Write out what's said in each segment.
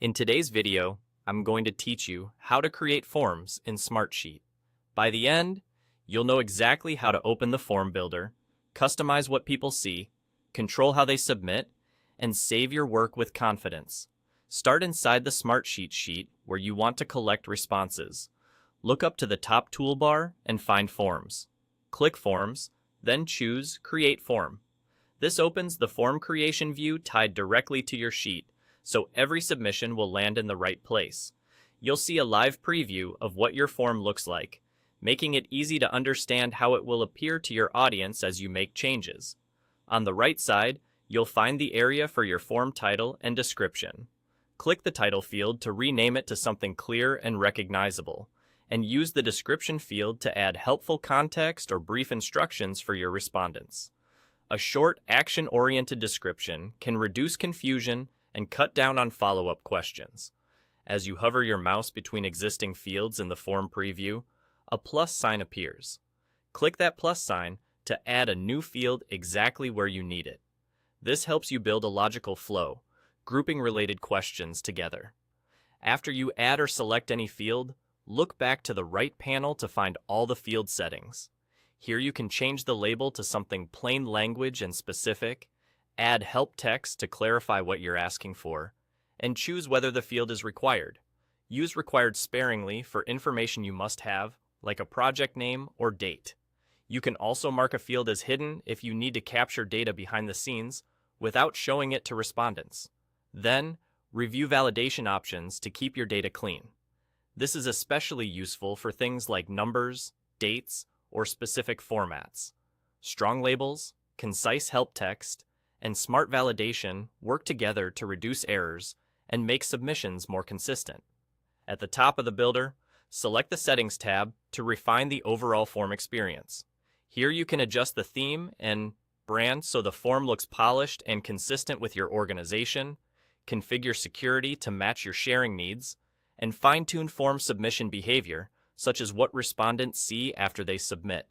In today's video, I'm going to teach you how to create forms in Smartsheet. By the end, you'll know exactly how to open the form builder, customize what people see, control how they submit, and save your work with confidence. Start inside the Smartsheet sheet where you want to collect responses. Look up to the top toolbar and find Forms. Click Forms, then choose Create Form. This opens the form creation view tied directly to your sheet, so every submission will land in the right place. You'll see a live preview of what your form looks like, making it easy to understand how it will appear to your audience as you make changes. On the right side, you'll find the area for your form title and description. Click the title field to rename it to something clear and recognizable, and use the description field to add helpful context or brief instructions for your respondents. A short, action-oriented description can reduce confusion and cut down on follow-up questions. As you hover your mouse between existing fields in the form preview, a plus sign appears. Click that plus sign to add a new field exactly where you need it. This helps you build a logical flow, grouping related questions together. After you add or select any field, look back to the right panel to find all the field settings. Here you can change the label to something plain language and specific, add help text to clarify what you're asking for, and choose whether the field is required. Use required sparingly for information you must have, like a project name or date. You can also mark a field as hidden if you need to capture data behind the scenes without showing it to respondents. Then, review validation options to keep your data clean. This is especially useful for things like numbers, dates, or specific formats. Strong labels, concise help text, and smart validation work together to reduce errors and make submissions more consistent. At the top of the builder, select the Settings tab to refine the overall form experience. Here you can adjust the theme and brand so the form looks polished and consistent with your organization, configure security to match your sharing needs, and fine-tune form submission behavior, such as what respondents see after they submit.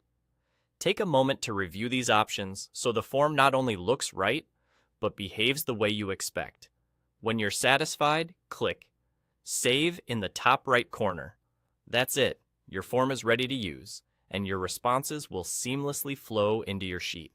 Take a moment to review these options so the form not only looks right, but behaves the way you expect. When you're satisfied, click Save in the top right corner. That's it. Your form is ready to use, and your responses will seamlessly flow into your sheet.